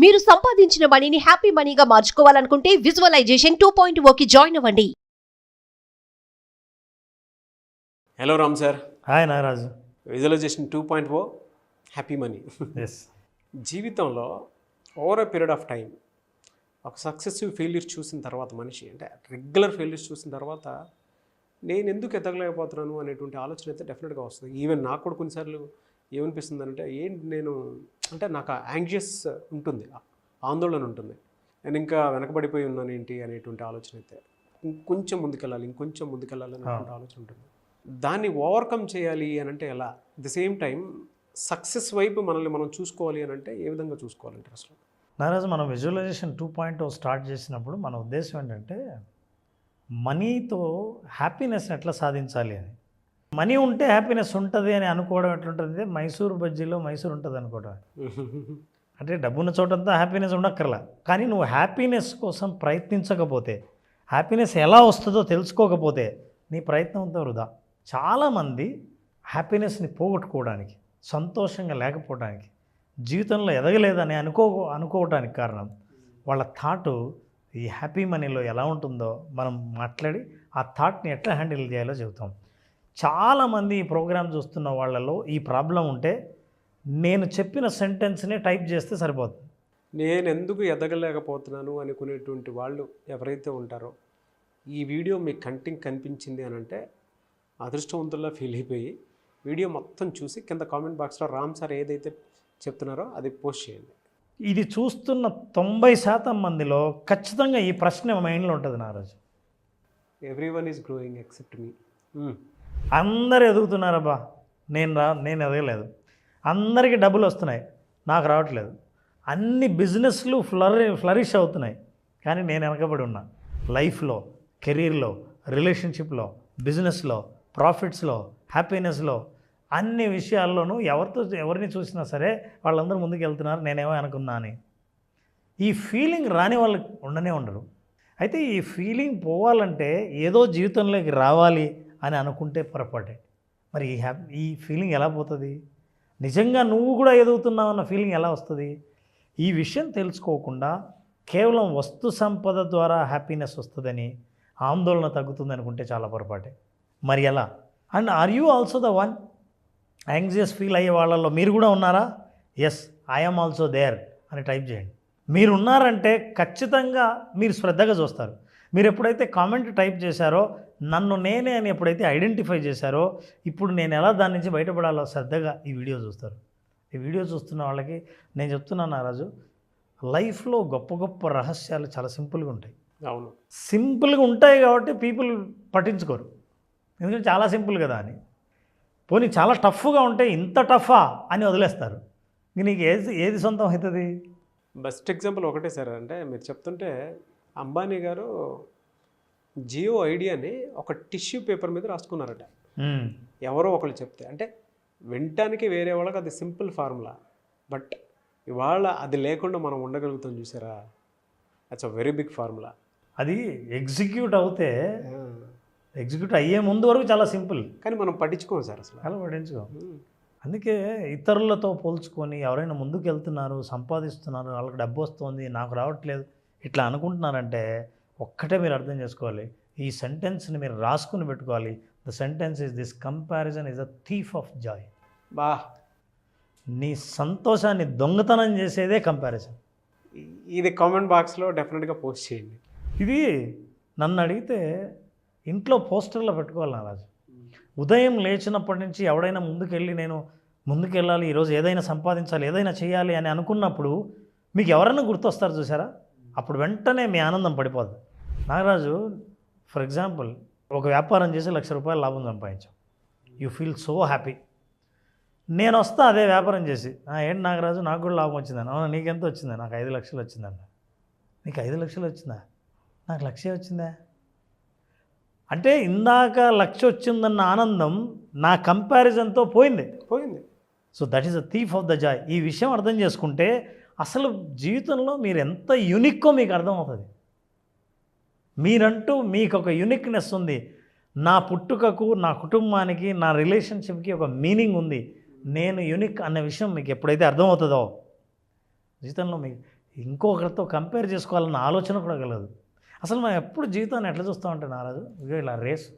మీరు సంపాదించిన మనీని హ్యాపీ మనీగా మార్చుకోవాలనుకుంటే విజువలైజేషన్ 2.0కి జాయిన్ అవ్వండి. Hello Ram sir. Hi Nagaraju. Visualisation 2.0 happy money. Yes. జీవితంలో over a period of time ఒక సక్సెసివ్ ఫెయిల్యూర్ చూసిన తర్వాత మనిషి అంటే రెగ్యులర్ ఫెయిల్యూర్స్ చూసిన తర్వాత నేను ఎందుకు ఎదగలేకపోతున్నాను అనేటువంటి ఆలోచన అయితే డెఫినెట్గా వస్తుంది. ఈవెన్ నాకు కూడా కొన్నిసార్లు ఏమనిపిస్తుంది అంటే నేను అంటే నాకు యాంగ్జియస్ ఉంటుంది, ఆందోళన ఉంటుంది. నేను ఇంకా వెనకబడిపోయి ఉన్నాను ఏంటి అనేటువంటి ఆలోచన అయితే ఇంకొంచెం ముందుకెళ్ళాలి అనేటువంటి ఆలోచన ఉంటుంది. దాన్ని ఓవర్కమ్ చేయాలి అని అంటే ఎలా, ది సేమ్ టైం సక్సెస్ వైపు మనల్ని మనం చూసుకోవాలి అని అంటే ఏ విధంగా చూసుకోవాలంటే అసలు నాగరాజు, మనం విజువలైజేషన్ 2.0 స్టార్ట్ చేసినప్పుడు మన ఉద్దేశం ఏంటంటే మనీతో హ్యాపీనెస్ని ఎట్లా సాధించాలి అని. మనీ ఉంటే హ్యాపీనెస్ ఉంటుంది అని అనుకోవడం ఎట్లుంటుంది, మైసూరు బజ్జీలో మైసూరు ఉంటుంది అనుకోవడం. అంటే డబ్బున్న చోటంతా హ్యాపీనెస్ ఉండక్కర్లా, కానీ నువ్వు హ్యాపీనెస్ కోసం ప్రయత్నించకపోతే, హ్యాపీనెస్ ఎలా వస్తుందో తెలుసుకోకపోతే నీ ప్రయత్నం అంతా వృధా. చాలామంది హ్యాపీనెస్ని పోగొట్టుకోవడానికి, సంతోషంగా లేకపోవడానికి, జీవితంలో ఎదగలేదని అనుకోవడానికి కారణం వాళ్ళ థాటు ఈ హ్యాపీ మనీలో ఎలా ఉంటుందో మనం మాట్లాడి ఆ థాట్ని ఎట్లా హ్యాండిల్ చేయాలో చెబుతాం. చాలామంది ఈ ప్రోగ్రామ్ చూస్తున్న వాళ్ళలో ఈ ప్రాబ్లం ఉంటే నేను చెప్పిన సెంటెన్స్ని టైప్ చేస్తే సరిపోతుంది. నేను ఎందుకు ఎదగలేకపోతున్నాను అనుకునేటువంటి వాళ్ళు ఎవరైతే ఉంటారో ఈ వీడియో మీ కంటికి కనిపించింది అని అంటే అదృష్టవంతుల్లా ఫీల్ అయిపోయి వీడియో మొత్తం చూసి కింద కామెంట్ బాక్స్లో రామ్ సార్ ఏదైతే చెప్తున్నారో అది పోస్ట్ చేయండి. ఇది చూస్తున్న 90% మందిలో ఖచ్చితంగా ఈ ప్రశ్న మైండ్లో ఉంటుంది నారాజు. ఎవ్రీవన్ ఈజ్ గ్రోయింగ్ ఎక్సెప్ట్ మీ. అందరు ఎదుగుతున్నారబ్బా, నేను ఎదగలేదు. అందరికీ డబ్బులు వస్తున్నాయి, నాకు రావట్లేదు. అన్ని బిజినెస్లు ఫ్లరిష్ అవుతున్నాయి, కానీ నేను వెనకబడి ఉన్నా. లైఫ్లో, కెరీర్లో, రిలేషన్షిప్లో, బిజినెస్లో, ప్రాఫిట్స్లో, హ్యాపీనెస్లో, అన్ని విషయాల్లోనూ ఎవరిని చూసినా సరే వాళ్ళందరూ ముందుకు వెళ్తున్నారు, నేనేమో అనుకున్నా అని. ఈ ఫీలింగ్ రాని వాళ్ళు ఉండనే ఉండరు. అయితే ఈ ఫీలింగ్ పోవాలంటే ఏదో జీవితంలోకి రావాలి అని అనుకుంటే పొరపాటే. మరి ఈ ఫీలింగ్ ఎలా పోతుంది? నిజంగా నువ్వు కూడా ఎదుగుతున్నావు అన్న ఫీలింగ్ ఎలా వస్తుంది? ఈ విషయం తెలుసుకోకుండా కేవలం వస్తు సంపద ద్వారా హ్యాపీనెస్ వస్తుందని, ఆందోళన తగ్గుతుంది అనుకుంటే చాలా పొరపాటే. మరి ఎలా? And are you also the one? Anxious feel అయ్యే వాళ్ళల్లో మీరు కూడా ఉన్నారా? ఎస్, ఐఎమ్ ఆల్సో దేర్ అని టైప్ చేయండి. మీరు ఉన్నారంటే ఖచ్చితంగా మీరు శ్రద్ధగా చూస్తారు. మీరు ఎప్పుడైతే కామెంట్ టైప్ చేశారో, నన్ను నేనే అని ఎప్పుడైతే ఐడెంటిఫై చేశారో, ఇప్పుడు నేను ఎలా దాని నుంచి బయటపడాలో శ్రద్ధగా ఈ వీడియో చూస్తారు. ఈ వీడియో చూస్తున్న వాళ్ళకి నేను చెప్తున్నాను నారాజు, లైఫ్లో గొప్ప గొప్ప రహస్యాలు చాలా సింపుల్గా ఉంటాయి. అవును, సింపుల్గా ఉంటాయి కాబట్టి పీపుల్ పట్టించుకోరు, ఎందుకంటే చాలా సింపుల్ కదా అని. పోనీ చాలా టఫ్గా ఉంటే ఇంత టఫా అని వదిలేస్తారు. ఇంక నీకు ఏది సొంతం అవుతుంది? బెస్ట్ ఎగ్జాంపుల్ ఒకటే సార్. అంటే మీరు చెప్తుంటే అంబానీ గారు జియో ఐడియాని ఒక టిష్యూ పేపర్ మీద రాసుకున్నారట. ఎవరో ఒకళ్ళు చెప్తే, అంటే వినటానికి వేరే వాళ్ళకి అది సింపుల్ ఫార్ములా, బట్ ఇవాళ అది లేకుండా మనం ఉండగలుగుతాం చూసారా, that's a very big formula. అది ఎగ్జిక్యూట్ అయ్యే ముందు వరకు చాలా సింపుల్, కానీ మనం పట్టించుకోం సార్, అసలు అలా పట్టించుకోం. అందుకే ఇతరులతో పోల్చుకొని ఎవరైనా ముందుకు వెళ్తున్నారు, సంపాదిస్తున్నారు, వాళ్ళకి డబ్బు వస్తుంది, నాకు రావట్లేదు ఇట్లా అనుకుంటున్నారంటే ఒక్కటే మీరు అర్థం చేసుకోవాలి, ఈ సెంటెన్స్ని మీరు రాసుకుని పెట్టుకోవాలి. The sentence is this: comparison is a thief of Joy. బా, నీ సంతోషాన్ని దొంగతనం చేసేదే కంపారిజన్. ఇది కామెంట్ బాక్స్లో డెఫినెట్గా పోస్ట్ చేయండి. ఇది నన్ను అడిగితే ఇంట్లో పోస్టర్లో పెట్టుకోవాలి నారాజు. ఉదయం లేచినప్పటి నుంచి ఎవడైనా నేను ముందుకెళ్ళాలి, ఈరోజు ఏదైనా సంపాదించాలి, ఏదైనా చేయాలి అని అనుకున్నప్పుడు మీకు ఎవరైనా గుర్తొస్తారు చూసారా, అప్పుడు వెంటనే మీ ఆనందం పడిపోద్ది. నాగరాజు, ఫర్ ఎగ్జాంపుల్ ఒక వ్యాపారం చేసి ₹1,00,000 లాభం సంపాదించాం, యూ ఫీల్ సో హ్యాపీ. నేను వస్తా అదే వ్యాపారం చేసి, ఏంటి నాగరాజు నాకు కూడా లాభం వచ్చిందని. అవునా, నీకెంత వచ్చిందా? నాకు 5 లక్షలు వచ్చిందన్న. నీకు 5 లక్షలు వచ్చిందా? నాకు 1,00,000 వచ్చిందా? అంటే ఇందాక 1,00,000 వచ్చిందన్న ఆనందం నా కంపారిజన్తో పోయింది. So that is a thief of the Joy. ఈ విషయం అర్థం చేసుకుంటే అసలు జీవితంలో మీరు ఎంత యూనిక్కో మీకు అర్థమవుతుంది. మీరంటూ మీకు ఒక యూనిక్నెస్ ఉంది. నా పుట్టుకకు, నా కుటుంబానికి, నా రిలేషన్షిప్కి ఒక మీనింగ్ ఉంది. నేను యూనిక్ అన్న విషయం మీకు ఎప్పుడైతే అర్థమవుతుందో జీవితంలో మీకు ఇంకొకరితో కంపేర్ చేసుకోవాలన్న ఆలోచన కూడా కలదు. అసలు మనం ఎప్పుడు జీవితాన్ని ఎట్లా చూస్తామంటే నారాజు, ఇగో ఇలా రేసు,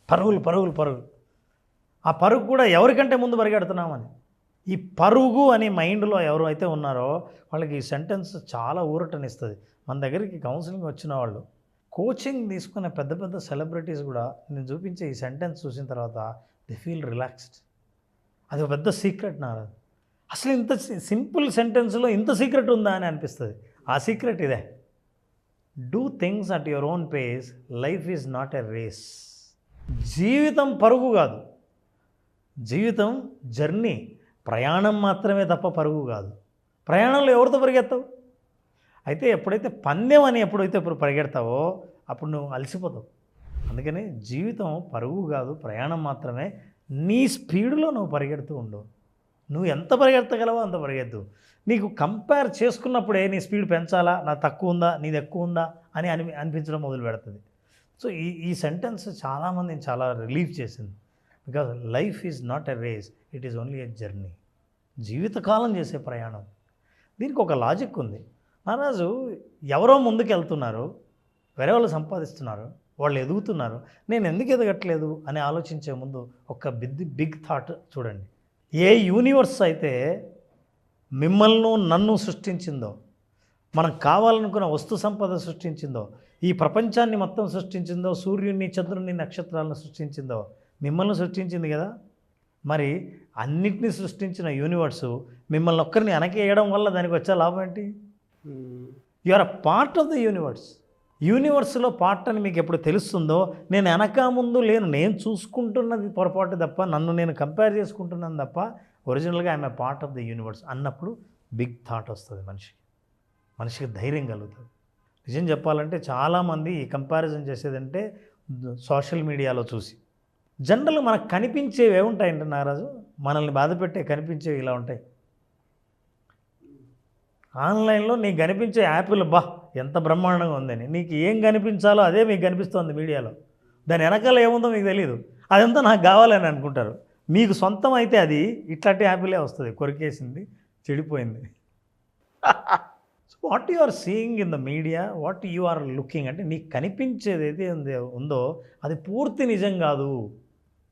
పరుగులు పరుగులు పరుగులు. ఆ పరుగు కూడా ఎవరికంటే ముందు పరిగెడుతున్నామని. ఈ పరుగు అని మైండ్లో ఎవరు అయితే ఉన్నారో వాళ్ళకి ఈ సెంటెన్స్ చాలా ఊరటనిస్తుంది. మన దగ్గరికి కౌన్సిలింగ్ వచ్చిన వాళ్ళు, కోచింగ్ తీసుకునే పెద్ద పెద్ద సెలబ్రిటీస్ కూడా నేను చూపించే ఈ సెంటెన్స్ చూసిన తర్వాత దే ఫీల్ రిలాక్స్డ్. అది ఒక పెద్ద సీక్రెట్ నారాజు. అసలు ఇంత సింపుల్ సెంటెన్స్లో ఇంత సీక్రెట్ ఉందా అని అనిపిస్తుంది. ఆ సీక్రెట్ ఇదే, do things at your own pace, life is not a race. జీవితం పరుగు కాదు, జీవితం జర్నీ, ప్రయాణం మాత్రమే తప్ప పరుగు కాదు. ప్రయాణంలో ఎవరితో పరిగెత్తావు? అయితే ఎప్పుడైతే పందెం అని ఎప్పుడైతే పరిగెడతావో అప్పుడు నువ్వు అలసిపోతావు. అందుకని జీవితం పరుగు కాదు, ప్రయాణం మాత్రమే. నీ స్పీడ్లో నువ్వు పరిగెడుతూ ఉండు. నువ్వు ఎంత పరిగెత్తగలవో అంత పరిగెత్తు. నీకు కంపేర్ చేసుకున్నప్పుడే నీ స్పీడ్ పెంచాలా, నా తక్కువ ఉందా, నీది ఎక్కువ ఉందా అని అనిపించడం మొదలు పెడుతుంది. సో ఈ సెంటెన్స్ చాలామందిని చాలా రిలీఫ్ చేసింది. Because life is not a race, it is only a journey. జీవితకాలం చేసే ప్రయాణం. దీనికి ఒక లాజిక్ ఉంది మహారాజు. ఎవరో ముందుకు వెళ్తున్నారు, వేరే వాళ్ళు సంపాదిస్తున్నారు, వాళ్ళు ఎదుగుతున్నారు, నేను ఎందుకు ఎదగట్లేదు అని ఆలోచించే ముందు ఒక బిగ్ థాట్ చూడండి. ఏ యూనివర్స్ అయితే మిమ్మల్ని నన్ను సృష్టించిందో, మనకు కావాలనుకున్న వస్తు సంపద సృష్టించిందో, ఈ ప్రపంచాన్ని మొత్తం సృష్టించిందో, సూర్యుడిని, చంద్రుడిని, నక్షత్రాలను సృష్టించిందో మిమ్మల్ని సృష్టించింది కదా. మరి అన్నిటినీ సృష్టించిన యూనివర్సు మిమ్మల్ని ఒక్కరిని వెనకేయడం వల్ల దానికి వచ్చే లాభం ఏంటి? You are a part of the universe. యూనివర్స్లో పార్ట్ అని మీకు ఎప్పుడు తెలుస్తుందో, నేను వెనక ముందు లేను, నేను చూసుకుంటున్నది పొరపాటు తప్ప, నన్ను నేను కంపేర్ చేసుకుంటున్నాను తప్ప, ఒరిజినల్గా I'm a part of the universe అన్నప్పుడు బిగ్ థాట్ వస్తుంది మనిషికి ధైర్యం కలుగుతుంది. నిజం చెప్పాలంటే చాలామంది ఈ కంపారిజన్ చేసేదంటే సోషల్ మీడియాలో చూసి. జనరల్ మనకు కనిపించేవి ఏముంటాయంటే నారాజు, మనల్ని బాధపెట్టే కనిపించేవి ఇలా ఉంటాయి. ఆన్లైన్లో నీకు కనిపించే యాప్లు ఎంత బ్రహ్మాండంగా ఉందని, నీకు ఏం కనిపించాలో అదే మీకు కనిపిస్తుంది మీడియాలో. దాని వెనకాల ఏముందో మీకు తెలియదు, అదంతా నాకు కావాలని అనుకుంటారు. మీకు సొంతం అయితే అది ఇట్లాంటి యాప్లే వస్తుంది, కొరికేసింది, చెడిపోయింది. So what you are seeing in the media, what you are looking అంటే నీకు కనిపించేది ఏదైతే ఉందో అది పూర్తి నిజం కాదు.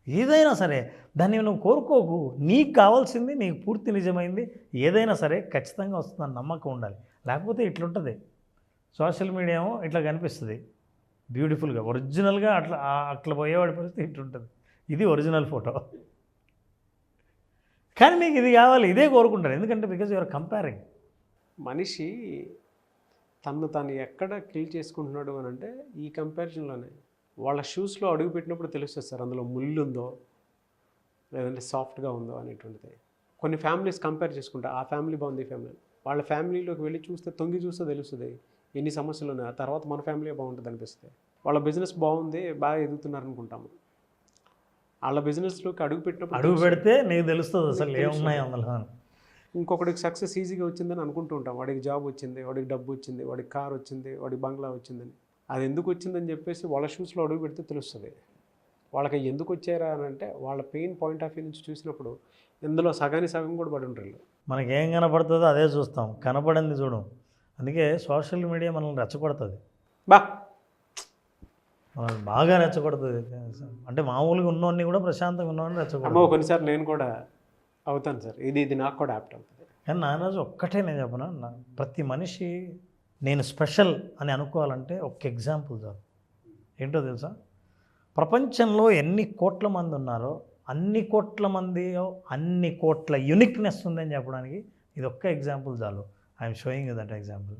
ఏదైనా సరే దాన్ని నువ్వు కోరుకోకు. నీకు కావాల్సింది నీకు పూర్తి నిజమైంది ఏదైనా సరే ఖచ్చితంగా వస్తుందని నమ్మకం ఉండాలి. లేకపోతే ఇట్లుంటుంది. సోషల్ మీడియా ఏమో ఇట్లా కనిపిస్తుంది బ్యూటిఫుల్గా, ఒరిజినల్గా అట్లా పోయేవాడి పరిస్థితి ఇట్లుంటుంది. ఇది ఒరిజినల్ ఫోటో, కానీ నీకు ఇది కావాలి, ఇదే కోరుకుంటారు. ఎందుకంటే బికాజ్ యువర్ కంపేరింగ్. మనిషి తను ఎక్కడ కిల్ చేసుకుంటున్నాడు అని అంటే ఈ కంపారిజన్లోనే. వాళ్ళ షూస్లో అడుగు పెట్టినప్పుడు తెలుస్తుంది సార్, అందులో ముళ్ళు ఉందో లేదంటే సాఫ్ట్గా ఉందో అనేటువంటిది. కొన్ని ఫ్యామిలీస్ కంపేర్ చేసుకుంటా, ఆ ఫ్యామిలీ బాగుంది, ఈ ఫ్యామిలీ, వాళ్ళ ఫ్యామిలీలోకి వెళ్ళి చూస్తే, తొంగి చూస్తే తెలుస్తుంది ఎన్ని సమస్యలు ఉన్నాయి. ఆ తర్వాత మన ఫ్యామిలీ బాగుంటుంది అనిపిస్తుంది. వాళ్ళ బిజినెస్ బాగుంది, బాగా ఎదుగుతున్నారు అనుకుంటాము. వాళ్ళ బిజినెస్లోకి అడుగు పెడితే నీకు తెలుస్తుంది అసలు ఏమున్నాయి అందులో. ఇంకొకటికి సక్సెస్ ఈజీగా వచ్చిందని అనుకుంటూ ఉంటాం. వాడికి జాబ్ వచ్చింది, వాడికి డబ్బు వచ్చింది, వాడికి కార్ వచ్చింది, వాడికి బంగ్లా వచ్చిందని. అది ఎందుకు వచ్చిందని చెప్పేసి వాళ్ళ షూస్లో అడుగు పెడితే తెలుస్తుంది. వాళ్ళకి ఎందుకు వచ్చారా అని అంటే వాళ్ళ పెయిన్ పాయింట్ ఆఫ్ వ్యూ నుంచి చూసినప్పుడు ఇందులో సగం కూడా పడి ఉంటారు. మనకేం కనపడుతుందో అదే చూస్తాం, కనపడింది చూడం. అందుకే సోషల్ మీడియా మనల్ని రెచ్చగొడుతుంది, మనల్ని బాగా రెచ్చగొడుతుంది. అంటే మామూలుగా ఉన్నోన్ని కూడా ప్రశాంతంగా ఉన్నవాడిని రెచ్చగొడుతుంది. కొన్నిసార్లు నేను కూడా అవుతాను సార్, ఇది నాకు కూడా యాప్ట్ అవుతుంది. కానీ నారాజు ఒక్కటే నేను చెప్పనా, ప్రతి మనిషి నేను స్పెషల్ అని అనుకోవాలంటే ఒక ఎగ్జాంపుల్ చాలు. ఏంటో తెలుసా? ప్రపంచంలో ఎన్ని కోట్ల మంది ఉన్నారో అన్ని కోట్ల మంది అన్ని కోట్ల యూనిక్నెస్ ఉందని చెప్పడానికి ఇది ఒక్క ఎగ్జాంపుల్ చాలు. I'm showing you that example.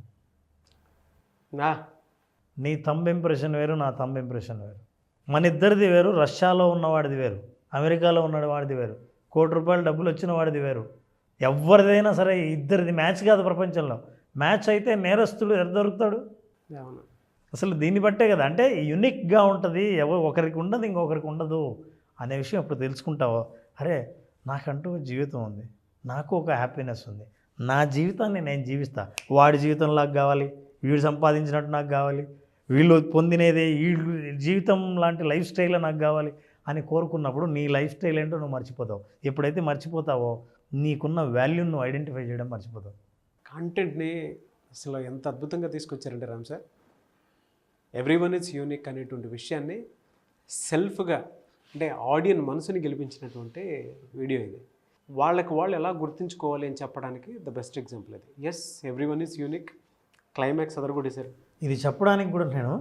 నీ థంబ్ ఇంప్రెషన్ వేరు, నా థంబ్ ఇంప్రెషన్ వేరు, మన ఇద్దరిది వేరు, రష్యాలో ఉన్నవాడిది వేరు, అమెరికాలో ఉన్నవాడిది వేరు, ₹1,00,00,000 డబ్బులు వచ్చిన వాడిది వేరు. ఎవరిదైనా సరే ఇద్దరిది మ్యాచ్ కాదు. ప్రపంచంలో మ్యాచ్ అయితే నేరస్తుడు దొరుకుతాడు. అసలు దీన్ని బట్టే కదా, అంటే యూనిక్గా ఉంటుంది, ఒకరికి ఉండదు ఇంకొకరికి ఉండదు అనే విషయం ఎప్పుడు తెలుసుకుంటావో, అరే నాకంటూ జీవితం ఉంది, నాకు ఒక హ్యాపీనెస్ ఉంది, నా జీవితాన్ని నేను జీవిస్తా, వాడి జీవితం నాకు కావాలి, వీడు సంపాదించినట్టు నాకు కావాలి, వీళ్ళు పొందినేదే వీళ్ళు జీవితం లాంటి లైఫ్ స్టైల్ నాకు కావాలి అని కోరుకున్నప్పుడు నీ లైఫ్ స్టైల్ ఏంటో నువ్వు మర్చిపోతావు. ఎప్పుడైతే మర్చిపోతావో నీకున్న వాల్యూని నువ్వు ఐడెంటిఫై చేయడం మర్చిపోతావు. కాంటెంట్ని అసలు ఎంత అద్భుతంగా తీసుకొచ్చారంటే Ram sir, everyone is unique అనేటువంటి విషయాన్ని సెల్ఫ్గా అంటే ఆడియన్ మనసుని గెలిపించినటువంటి వీడియో ఇది. వాళ్ళకి వాళ్ళు ఎలా గుర్తుంచుకోవాలి అని చెప్పడానికి ద బెస్ట్ ఎగ్జాంపుల్ అది. Yes, everyone is unique, climax అదరగొట్టేశారు. ఇది చెప్పడానికి కూడా నేను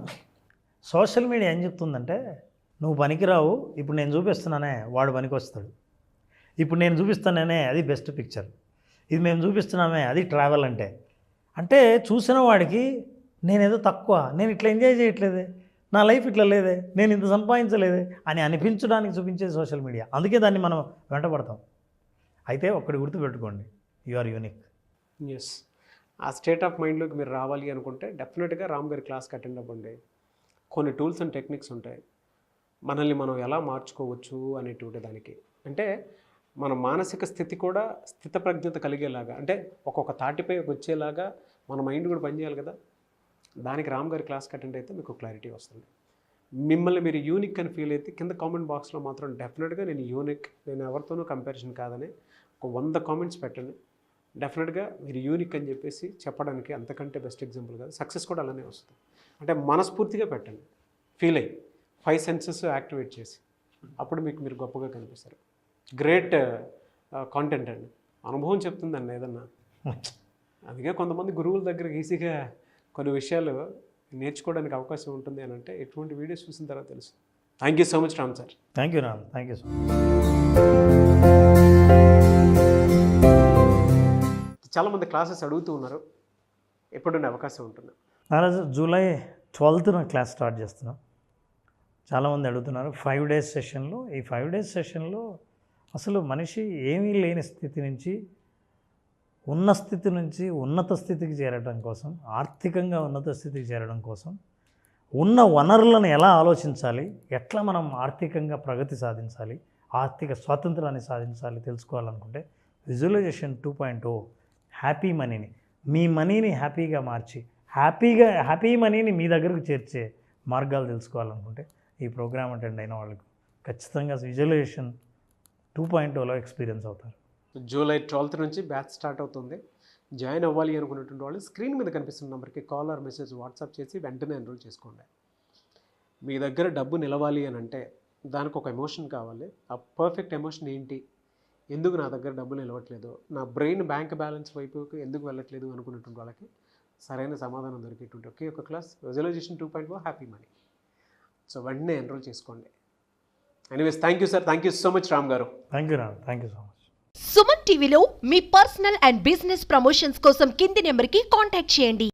సోషల్ మీడియా ఏం చెప్తుందంటే, నువ్వు పనికిరావు, ఇప్పుడు నేను చూపిస్తున్నానే వాడు పనికి వస్తాడు, ఇప్పుడు నేను చూపిస్తానే అది బెస్ట్ పిక్చర్, ఇది మేము చూపిస్తున్నామే అది ట్రావెల్ అంటే చూసిన వాడికి నేనేదో తక్కువ, నేను ఇట్లా ఎంజాయ్ చేయట్లేదే, నా లైఫ్ ఇట్లా లేదే, నేను ఇంత సంపాదించలేదే అని అనిపించడానికి చూపించేది సోషల్ మీడియా. అందుకే దాన్ని మనం వెంటపడతాం. అయితే ఒక్కటి గుర్తుపెట్టుకోండి, యు ఆర్ యూనిక్. ఎస్, ఆ స్టేట్ ఆఫ్ మైండ్లోకి మీరు రావాలి అనుకుంటే డెఫినెట్గా రామ్ గారి క్లాస్కి అటెండ్ అవ్వండి. కొన్ని టూల్స్ అండ్ టెక్నిక్స్ ఉంటాయి, మనల్ని మనం ఎలా మార్చుకోవచ్చు అనేటువంటి దానికి. అంటే మన మానసిక స్థితి కూడా స్థితప్రజ్ఞత కలిగేలాగా, అంటే ఒక్కొక్క తాటిపై వచ్చేలాగా మన మైండ్ కూడా పనిచేయాలి కదా. దానికి రామ్ గారి క్లాస్కి అటెండ్ అయితే మీకు క్లారిటీ వస్తుంది. మిమ్మల్ని మీరు యూనిక్ అని ఫీల్ అయితే కింద కామెంట్ బాక్స్లో మాత్రం డెఫినెట్గా నేను యూనిక్, నేను ఎవరితోనూ కంపారిజన్ కాదని ఒక 100 కామెంట్స్ పెట్టండి. డెఫినెట్గా మీరు యూనిక్ అని చెప్పేసి చెప్పడానికి అంతకంటే బెస్ట్ ఎగ్జాంపుల్ కాదు. సక్సెస్ కూడా అలానే వస్తుంది. అంటే మనస్ఫూర్తిగా పెట్టండి, ఫీల్ అయ్యి 5 సెన్సెస్ యాక్టివేట్ చేసి, అప్పుడు మీకు మీరు గొప్పగా కనిపిస్తారు. గ్రేట్ కాంటెంట్ అండి, అనుభవం చెప్తుందండి ఏదన్నా. అందుకే కొంతమంది గురువుల దగ్గర ఈజీగా కొన్ని విషయాలు నేర్చుకోవడానికి అవకాశం ఉంటుంది అని అంటే ఎటువంటి వీడియోస్ చూసిన తర్వాత తెలుసు. Thank you so much Ram sir. Thank you Ram, thank you so much. చాలామంది క్లాసెస్ అడుగుతూ ఉన్నారు, ఎప్పుడున్న అవకాశం ఉంటుంది? నారాజు జూలై 12th క్లాస్ స్టార్ట్ చేస్తున్నాం. చాలామంది అడుగుతున్నారు 5 days సెషన్లో. ఈ 5 days సెషన్లో అసలు మనిషి ఏమీ లేని స్థితి నుంచి, ఉన్న స్థితి నుంచి ఉన్నత స్థితికి చేరడం కోసం, ఆర్థికంగా ఉన్నత స్థితికి చేరడం కోసం ఉన్న వనరులను ఎలా ఆలోచించాలి, ఎట్లా మనం ఆర్థికంగా ప్రగతి సాధించాలి, ఆర్థిక స్వాతంత్రాన్ని సాధించాలి తెలుసుకోవాలనుకుంటే విజువలైజేషన్ 2.0 హ్యాపీ మనీని, మీ మనీని హ్యాపీగా మార్చి హ్యాపీ మనీని మీ దగ్గరకు చేర్చే మార్గాలు తెలుసుకోవాలనుకుంటే ఈ ప్రోగ్రామ్ అటెండ్ అయిన వాళ్ళకు ఖచ్చితంగా విజువలైజేషన్ 2.0లో ఎక్స్పీరియన్స్ అవుతారు. జూలై 12th నుంచి బ్యాచ్ స్టార్ట్ అవుతుంది. జాయిన్ అవ్వాలి అనుకున్నటువంటి వాళ్ళు స్క్రీన్ మీద కనిపిస్తున్న నెంబర్కి కాల్ ఆర్ మెసేజ్ వాట్సాప్ చేసి వెంటనే ఎన్రోల్ చేసుకోండి. మీ దగ్గర డబ్బు నిలవాలి అని అంటే దానికి ఒక ఎమోషన్ కావాలి. ఆ పర్ఫెక్ట్ ఎమోషన్ ఏంటి, ఎందుకు నా దగ్గర డబ్బు నిలవట్లేదు, నా బ్రెయిన్ బ్యాంక్ బ్యాలెన్స్ వైపుకి ఎందుకు వెళ్ళట్లేదు అనుకున్నటువంటి వాళ్ళకి సరైన సమాధానం దొరికేటువంటి ఒకే ఒక class visualisation 2.0 happy money. So వెంటనే ఎన్రోల్ చేసుకోండి. Anyways, thank you sir, thank you so much Ram గారు. Thank you Ram, thank you so much. Suman టీవీలో మీ పర్సనల్ అండ్ బిజినెస్ ప్రమోషన్స్ కోసం కింది నెంబర్కి కాంటాక్ట్ చేయండి.